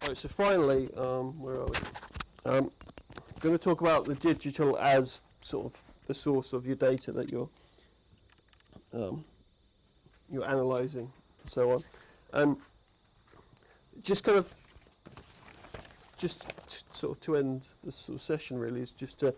Right, so finally, where are we? I'm going to talk about the digital as sort of the source of your data that you're analysing, and so on. And just kind of, sort of to end this sort of session, really, is just to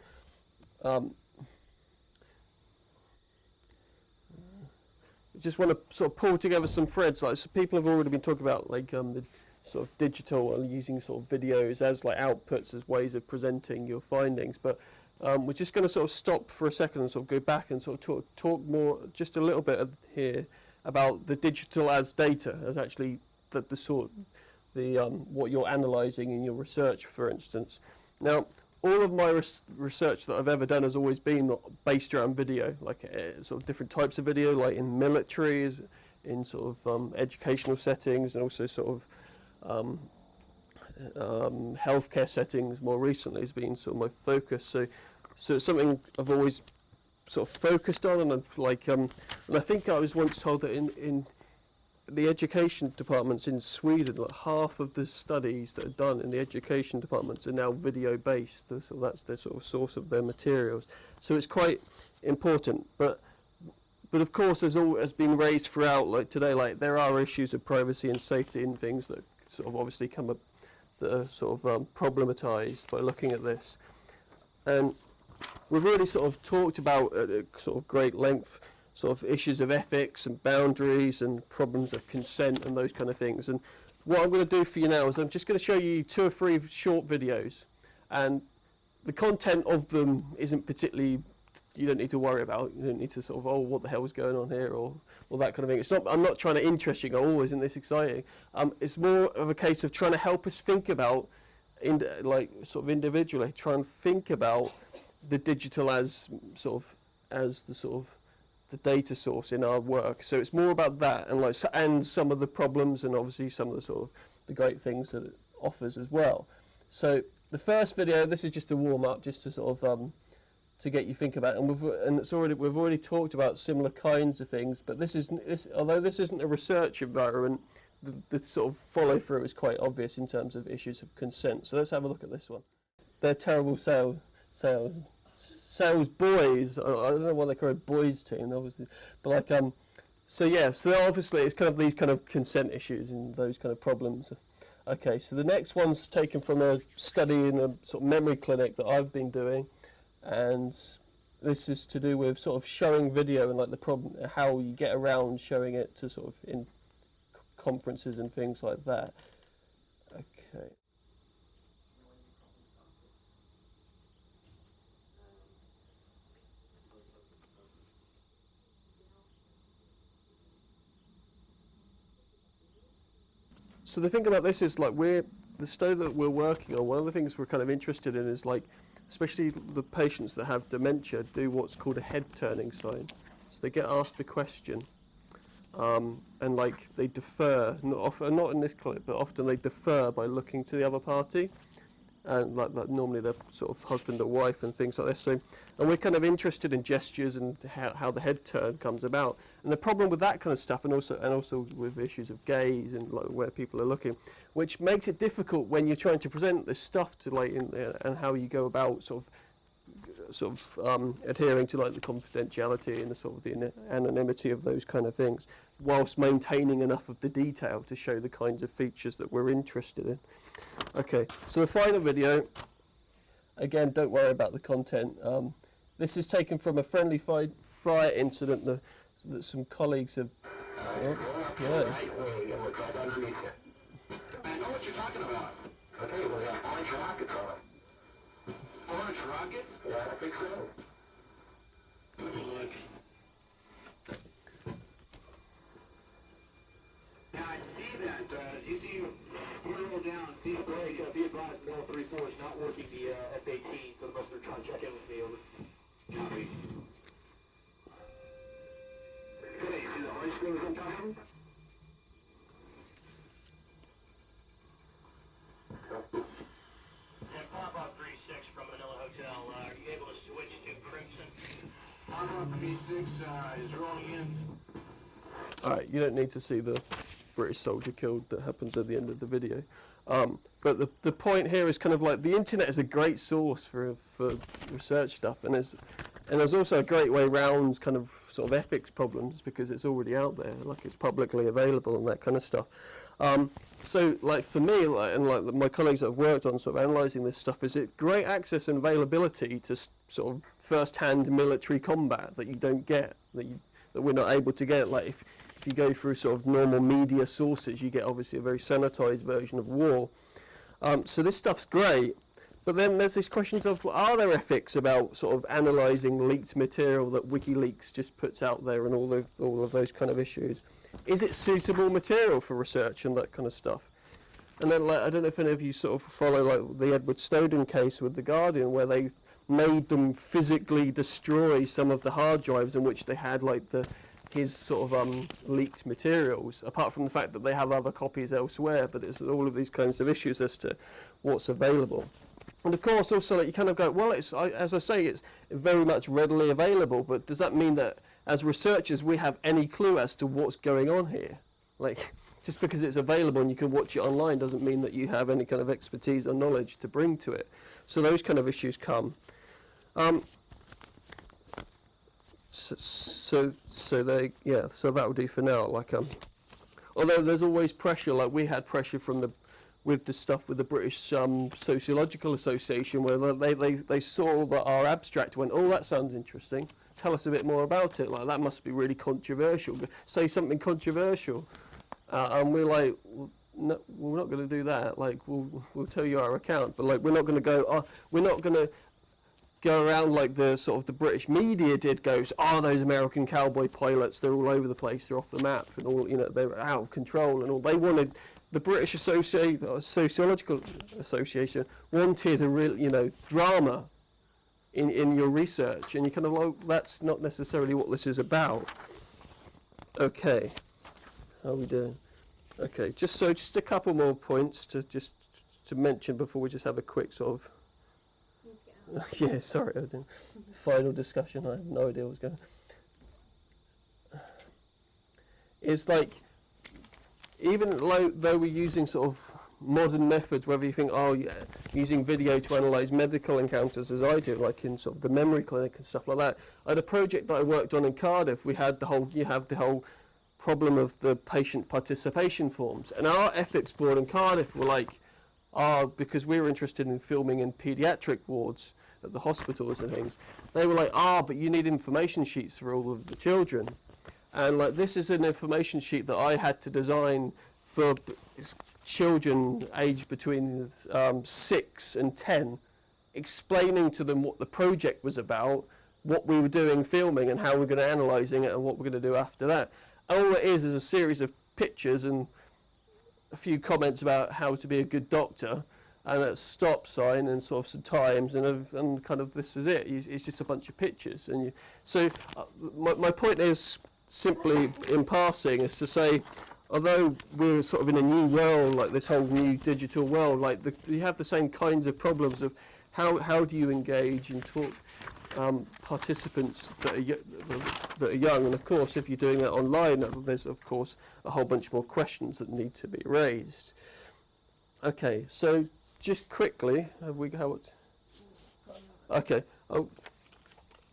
just want to sort of pull together some threads. Like, so people have already been talking about like the sort of digital and using sort of videos as like outputs, as ways of presenting your findings. But we're just going to sort of stop for a second and sort of go back and sort of talk more, just a little bit here about the digital as data, as actually what you're analysing in your research, for instance. Now, all of my research that I've ever done has always been based around video, like sort of different types of video, like in militaries, in sort of educational settings, and also sort of healthcare settings. More recently has been sort of my focus. So it's something I've always sort of focused on, and I've like and I think I was once told that in the education departments in Sweden, like half of the studies that are done in the education departments are now video based. So that's their sort of source of their materials. So it's quite important. But of course, there's been raised throughout, like today, like there are issues of privacy and safety and things that sort of obviously come up that are sort of problematized by looking at this. And we've already sort of talked about at a sort of great length sort of issues of ethics and boundaries and problems of consent and those kind of things. And what I'm going to do for you now is I'm just going to show you 2 or 3 short videos, and the content of them isn't particularly, you don't need to worry about. You don't need to sort of, oh, what the hell is going on here, or that kind of thing. It's not. I'm not trying to interest you. Go, oh, isn't this exciting? It's more of a case of trying to help us think about, like sort of individually, try and think about the digital as sort of as the sort of the data source in our work. So it's more about that, and like and some of the problems, and obviously some of the sort of the great things that it offers as well. So the first video, this is just a warm up, just to sort of to get you think about it. And we've already talked about similar kinds of things, but although this isn't a research environment, the sort of follow through is quite obvious in terms of issues of consent. So let's have a look at this one. They're terrible sales boys. I don't know why they call it boys team, obviously, but like so obviously it's kind of these kind of consent issues and those kind of problems. Okay, so the next one's taken from a study in a sort of memory clinic that I've been doing, and this is to do with sort of showing video and like the problem, how you get around showing it to sort of in conferences and things like that. Okay. So the thing about this is, like, the study that we're working on, one of the things we're kind of interested in is, like, especially the patients that have dementia do what's called a head turning sign. So they get asked a question, and like they defer, not in this clip, but often they defer by looking to the other party, and like normally they're sort of husband or wife and things like this. So, and we're kind of interested in gestures and how the head turn comes about. And the problem with that kind of stuff, and also with issues of gaze and like where people are looking, which makes it difficult when you're trying to present this stuff to like and how you go about sort of adhering to like the confidentiality and the sort of the anonymity of those kind of things, whilst maintaining enough of the detail to show the kinds of features that we're interested in. Okay, so the final video, again, don't worry about the content. This is taken from a friendly fire incident that some colleagues have. I know what you're talking about. Okay, well, yeah, orange rockets on them. Orange rocket? Yeah, I think so. Let me look. Yeah, I see that. You see, roll down, see the break, be advised, Mill 34 is not working the F-18, so unless they're trying to check in with me over. Copy. Hey, see the orange things I'm talking? Pop-up 36 from Manila Hotel, are you able to switch to Crimson? Pop-up 36 is rolling in. Alright, you don't need to see the British soldier killed that happens at the end of the video. But the point here is kind of like the internet is a great source for research stuff, and there's also a great way around kind of sort of ethics problems because it's already out there, like it's publicly available and that kind of stuff. So like for me, and like my colleagues that have worked on sort of analysing this stuff, is it great access and availability to sort of first-hand military combat that you don't get, that we're not able to get. Like if you go through sort of normal media sources, you get obviously a very sanitised version of war. So this stuff's great, but then there's these questions of, are there ethics about sort of analysing leaked material that WikiLeaks just puts out there and all of those kind of issues? Is it suitable material for research and that kind of stuff? And then like, I don't know if any of you sort of follow like the Edward Snowden case with The Guardian, where they made them physically destroy some of the hard drives in which they had like his sort of leaked materials, apart from the fact that they have other copies elsewhere, but it's all of these kinds of issues as to what's available. And of course also like, you kind of go, well, as I say, it's very much readily available, but does that mean that as researchers we have any clue as to what's going on here? Like, just because it's available and you can watch it online doesn't mean that you have any kind of expertise or knowledge to bring to it. So those kind of issues come. So that will do for now. Like, although there's always pressure, like we had pressure from with the stuff with the British Sociological Association, where they saw that our abstract, went, oh, that sounds interesting. Tell us a bit more about it. Like that must be really controversial. Say something controversial, and we're like, well, no, we're not going to do that. Like we'll tell you our account, but like we're not going to go. We're not going to go around like the sort of the British media did. Goes, those American cowboy pilots, they're all over the place, they're off the map, and all, you know, they're out of control, and all they wanted. The British Sociological Association wanted a real, you know, drama in your research, and you kind of like, that's not necessarily what this is about. Okay, how are we doing? Okay, just a couple more points to mention before we just have a quick sort of. Yeah, sorry, I didn't. Final discussion. I have no idea what's going on. It's like, even though we're using sort of modern methods, whether you think, using video to analyse medical encounters as I do, like in sort of the memory clinic and stuff like that. I had a project that I worked on in Cardiff. We had you have the whole problem of the patient participation forms. And our ethics board in Cardiff were like, because we were interested in filming in paediatric wards at the hospitals and things, they were like, but you need information sheets for all of the children. And like, this is an information sheet that I had to design for children aged between 6 and 10, explaining to them what the project was about, what we were doing filming, and how we're going to analysing it, and what we're going to do after that. All it is a series of pictures and a few comments about how to be a good doctor, and a stop sign and sort of some times, and kind of this is it. It's just a bunch of pictures. And my point is simply in passing is to say, although we're sort of in a new world, like this whole new digital world, like you have the same kinds of problems of how do you engage and talk participants that are young, and of course if you're doing that online, there's of course a whole bunch more questions that need to be raised. Okay, so just quickly,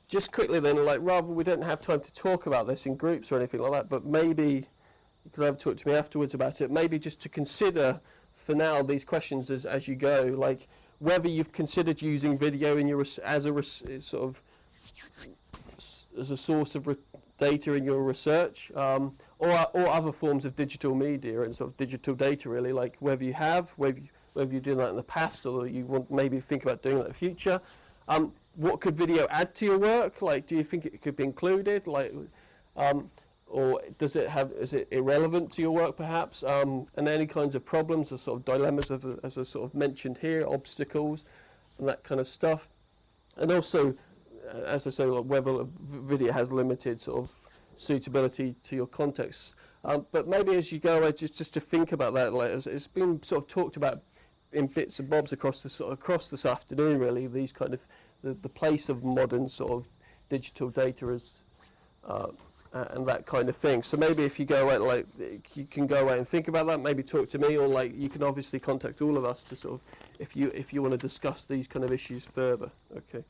just quickly then, like, rather we don't have time to talk about this in groups or anything like that, but maybe you could have talk to me afterwards about it, maybe just to consider for now these questions as you go, like whether you've considered using video in your as a source of data in your research, or other forms of digital media and sort of digital data, really, like whether you have, whether you've done that in the past, or you want maybe think about doing that in the future. What could video add to your work? Like, do you think it could be included? Like, or is it irrelevant to your work perhaps? And any kinds of problems or sort of dilemmas as I sort of mentioned here, obstacles and that kind of stuff. And also, as I say, like whether video has limited sort of suitability to your context. But maybe as you go, just to think about that, like it's been sort of talked about in bits and bobs across this afternoon, really, these kind of the place of modern sort of digital data and that kind of thing. So maybe if you go out, like, you can go away and think about that, maybe talk to me, or like you can obviously contact all of us to sort of, if you want to discuss these kind of issues further. Okay.